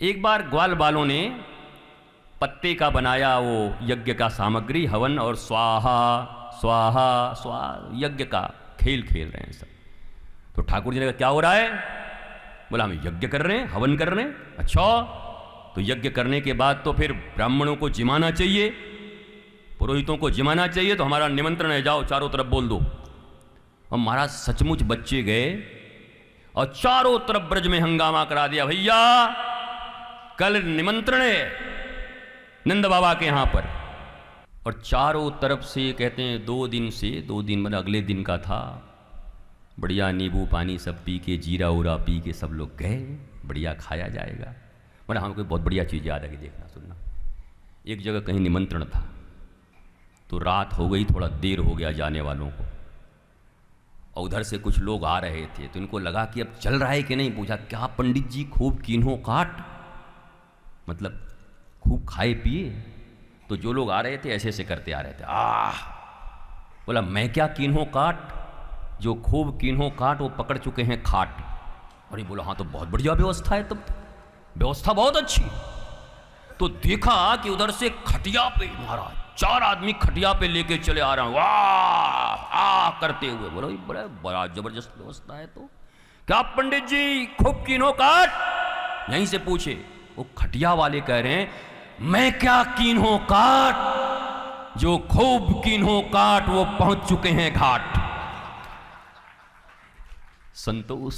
एक बार ग्वाल बालों ने पत्ते का बनाया वो यज्ञ का सामग्री, हवन और स्वाहा स्वाहा स्वाहा यज्ञ का खेल खेल रहे हैं सब। तो ठाकुर जी ने कहा क्या हो रहा है? बोला हम यज्ञ कर रहे हैं, हवन कर रहे हैं। अच्छा, तो यज्ञ करने के बाद तो फिर ब्राह्मणों को जिमाना चाहिए, पुरोहितों को जिमाना चाहिए, तो हमारा निमंत्रण है, जाओ चारों तरफ बोल दो। और महाराज सचमुच बच्चे गए और चारों तरफ ब्रज में हंगामा करा दिया, भैया कल निमंत्रण है नंद बाबा के यहां पर। और चारों तरफ से कहते हैं 2 दिन से, 2 दिन मतलब अगले दिन का था, बढ़िया नींबू पानी सब पी के, जीरा उरा पी के सब लोग गए, बढ़िया खाया जाएगा। मतलब हमको बहुत बढ़िया चीज़ याद है कि देखना सुनना। एक जगह कहीं निमंत्रण था, तो रात हो गई, थोड़ा देर हो गया जाने वालों को, और उधर से कुछ लोग आ रहे थे, तो इनको लगा कि अब चल रहा है कि नहीं। पूछा क्या पंडित जी खूब कीन्हो काट, मतलब खूब खाए पिए। तो जो लोग आ रहे थे ऐसे ऐसे करते आ रहे थे, बोला मैं क्या कीन्हो काट, जो खूब कीन्हो काट वो पकड़ चुके हैं खाट। और ये बोला हाँ तो बहुत बढ़िया व्यवस्था है, तब व्यवस्था बहुत अच्छी। तो देखा कि उधर से खटिया पे महाराज 4 आदमी खटिया पे लेके चले आ रहे हैं, वाह आ करते हुए। बोलो बड़ा बड़ा जबरदस्त व्यवस्था है। तो क्या पंडित जी खूब कीन्हो काट, यहीं से पूछे। वो खटिया वाले कह रहे हैं मैं क्या कीन्हो काट, जो खूब कीन्हो काट वो पहुंच चुके हैं घाट। संतोष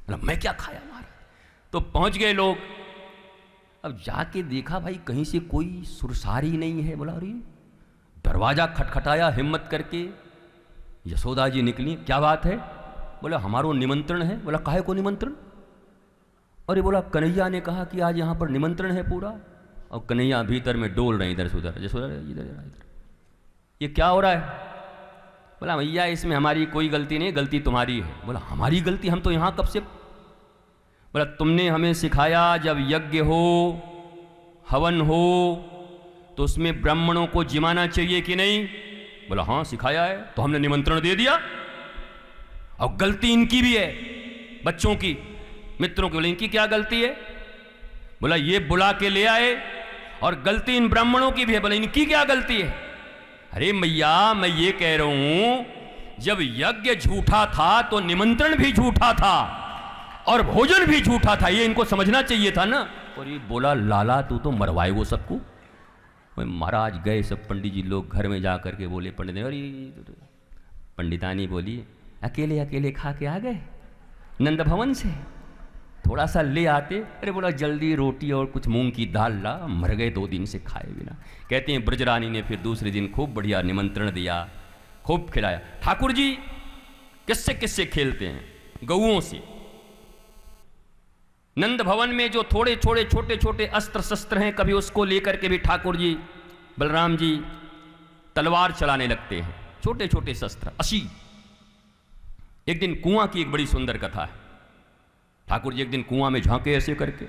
मैं क्या खाया मारा। तो पहुंच गए लोग। अब जाके देखा भाई कहीं से कोई सुरसारी नहीं है। बोला अरे, दरवाजा खटखटाया हिम्मत करके, यशोदा जी निकली, क्या बात है? बोला हमारो निमंत्रण है। बोला काहे को निमंत्रण? अरे बोला कन्हैया ने कहा कि आज यहाँ पर निमंत्रण है पूरा। और कन्हैया भीतर में डोल रहे इधर से उधर, यशोदा इधर इधर, ये क्या हो रहा है? बोला भैया इसमें हमारी कोई गलती नहीं, गलती तुम्हारी है। बोला हमारी गलती? हम तो यहाँ कब से। बोला तुमने हमें सिखाया जब यज्ञ हो हवन हो तो उसमें ब्राह्मणों को जिमाना चाहिए कि नहीं। बोला हाँ सिखाया है, तो हमने निमंत्रण दे दिया। और गलती इनकी भी है, बच्चों की, मित्रों की। बोले इनकी क्या गलती है? बोला ये बुला के ले आए, और गलती इन ब्राह्मणों की भी है। बोला इनकी क्या गलती है? अरे मैया मैं ये कह रहा हूं जब यज्ञ झूठा था तो निमंत्रण भी झूठा था और भोजन भी झूठा था, ये इनको समझना चाहिए था ना। और ये बोला लाला तू तो मरवाए वो सबको। महाराज गए सब पंडित जी लोग घर में जा करके बोले पंडित ने, अरे पंडितानी बोली अकेले अकेले खा के आ गए नंद भवन से, थोड़ा सा ले आते। अरे बोला जल्दी रोटी और कुछ मूंग की दाल ला, मर गए 2 दिन से खाए बिना। कहते हैं ब्रजरानी ने फिर दूसरे दिन खूब बढ़िया निमंत्रण दिया, खूब खिलाया। ठाकुर जी किससे किससे खेलते हैं? गऊओं से। नंद भवन में जो थोड़े छोटे छोटे छोटे अस्त्र शस्त्र हैं, कभी उसको लेकर के भी ठाकुर जी बलराम जी तलवार चलाने लगते हैं, छोटे छोटे शस्त्र 80। एक दिन कुआं की एक बड़ी सुंदर कथा है। ठाकुर जी एक दिन कुआं में झांके ऐसे करके,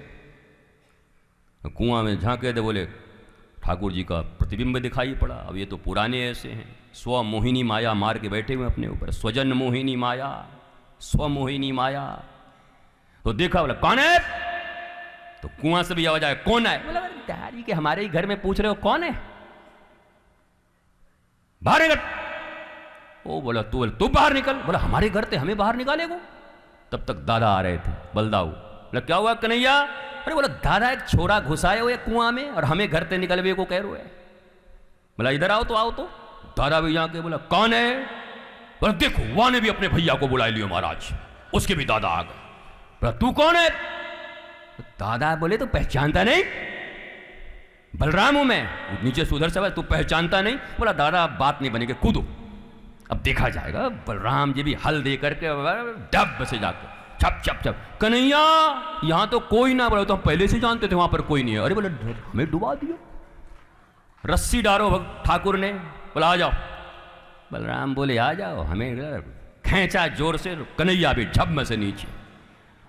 कुआं में झांके तो बोले ठाकुर जी का प्रतिबिंब दिखाई पड़ा। अब ये तो पुराने ऐसे हैं, स्व मोहिनी माया मार के बैठे हुए अपने ऊपर, स्वजन मोहिनी माया, स्व मोहिनी माया। तो देखा, बोला कौन है? तो कुआं से भी आवाज आया कौन है? बोला दारी के हमारे ही घर में पूछ रहे हो कौन है? बाहर निकल। ओ बोला तू बाहर निकल। बोला हमारे घर थे, हमें बाहर निकालेगो। तब तक दादा आ रहे थे, बलदाऊ। बोला क्या हुआ कन्हैया? अरे बोला दादा एक छोरा घुसाए हुए कुआं में और हमें घर से निकलवे को कह रहे हैं। बोला इधर आओ तो आओ। तो दादा भी जाके बोला कौन है? बोला देखो वहां ने भी अपने भैया को बुला लियो महाराज, उसके भी दादा आ गए। बोला तू कौन है? तो दादा बोले तो पहचानता नहीं? बलराम हूं मैं। नीचे से उधर से तू पहचानता नहीं? बोला दादा बात नहीं बनेगी, कूदो अब देखा जाएगा। बलराम जी भी हल दे करके डब से जाकर छप छप छप, कन्हैया यहां तो कोई ना। बोला तो हम पहले से जानते थे वहां पर कोई नहीं है। अरे बोला हमें डुबा दिया, रस्सी डालो ठाकुर ने। बोला आ जाओ। बलराम बोले आ जाओ। हमें खींचा जोर से, कन्हैया भी झप में से नीचे।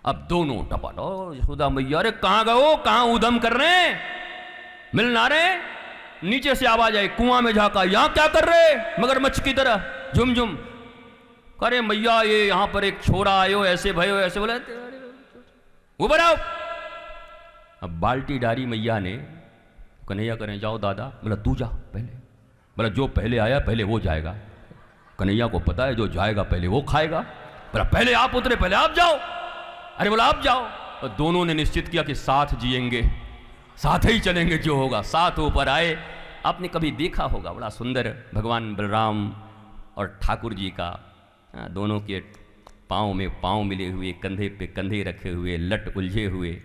अब दोनों टपट, और यशोदा मैया अरे कहां गए, कहां उधम कर रहे हैं, मिल ना रहे। नीचे से आवाज आई कुआं में झाका, यहां क्या कर रहे मगरमच्छ की तरह झुम झुम। अरे मैया ये यहां पर एक छोरा आयो ऐसे भयो ऐसे। बोला ऊपर आओ। अब बाल्टी डारी मैया ने, कन्हैया करें जाओ दादा, बोला तू जा पहले, बोला जो पहले आया पहले वो जाएगा। कन्हैया को पता है जो जाएगा पहले वो खाएगा, बोला पहले आप उतरे पहले आप जाओ। अरे बोला आप जाओ। और दोनों ने निश्चित किया कि साथ जिएंगे, साथ ही चलेंगे, जो होगा। साथ ऊपर आए। आपने कभी देखा होगा बड़ा सुंदर भगवान बलराम और ठाकुर जी का, दोनों के पाँव में पाँव मिले हुए, कंधे पे कंधे रखे हुए, लट उलझे हुए,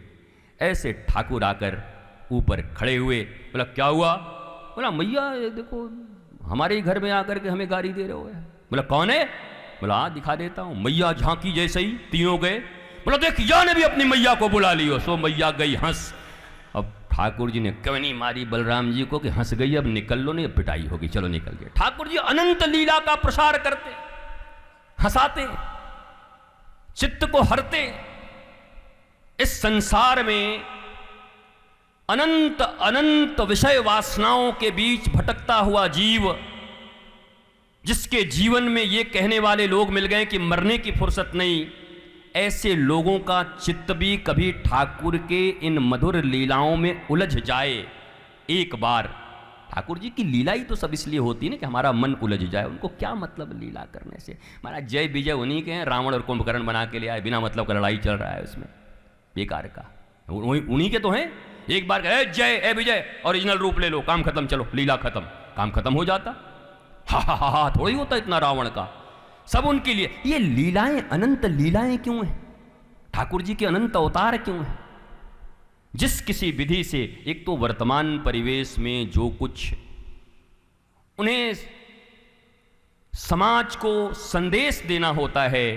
ऐसे ठाकुर आकर ऊपर खड़े हुए। बोला क्या हुआ? बोला मैया देखो हमारे ही घर में आकर के हमें गाली दे रहे हो। बोला कौन है? बोला हाँ दिखा देता हूँ। मैया झांकी जैसे ही तीनों गए। बोला देख या ने भी अपनी मैया को बुला लियो। सो मैया गई हंस। अब ठाकुर जी ने कवनी मारी बलराम जी को कि हंस गई, अब निकल लो, नहीं पिटाई होगी, चलो निकल गए। ठाकुर जी अनंत लीला का प्रसार करते, हंसाते, चित्त को हरते। इस संसार में अनंत अनंत विषय वासनाओं के बीच भटकता हुआ जीव, जिसके जीवन में ये कहने वाले लोग मिल गए कि मरने की फुर्सत नहीं, ऐसे लोगों का चित्त भी कभी ठाकुर के इन मधुर लीलाओं में उलझ जाए एक बार। ठाकुर जी की लीला ही तो सब इसलिए होती है ना कि हमारा मन उलझ जाए। उनको क्या मतलब लीला करने से? हमारा जय विजय उन्हीं के हैं, रावण और कुंभकर्ण बना के ले आए, बिना मतलब का लड़ाई चल रहा है उसमें, बेकार का, उन्हीं के तो हैं। एक बार कहे जय ए विजय, ओरिजिनल रूप ले लो, काम खत्म, चलो लीला खत्म, काम खत्म हो जाता। हा हा हा हा, थोड़ी होता इतना रावण का, सब उनके लिए। ये लीलाएं अनंत लीलाएं क्यों हैं? ठाकुर जी के अनंत अवतार क्यों हैं? जिस किसी विधि से, एक तो वर्तमान परिवेश में जो कुछ उन्हें समाज को संदेश देना होता है,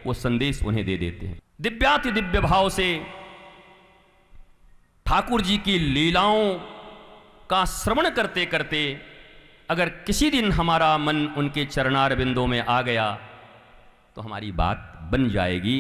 वो संदेश उन्हें दे देते हैं। दिव्याति दिव्य भाव से ठाकुर जी की लीलाओं का श्रवण करते करते अगर किसी दिन हमारा मन उनके चरणार बिंदों में आ गया तो हमारी बात बन जाएगी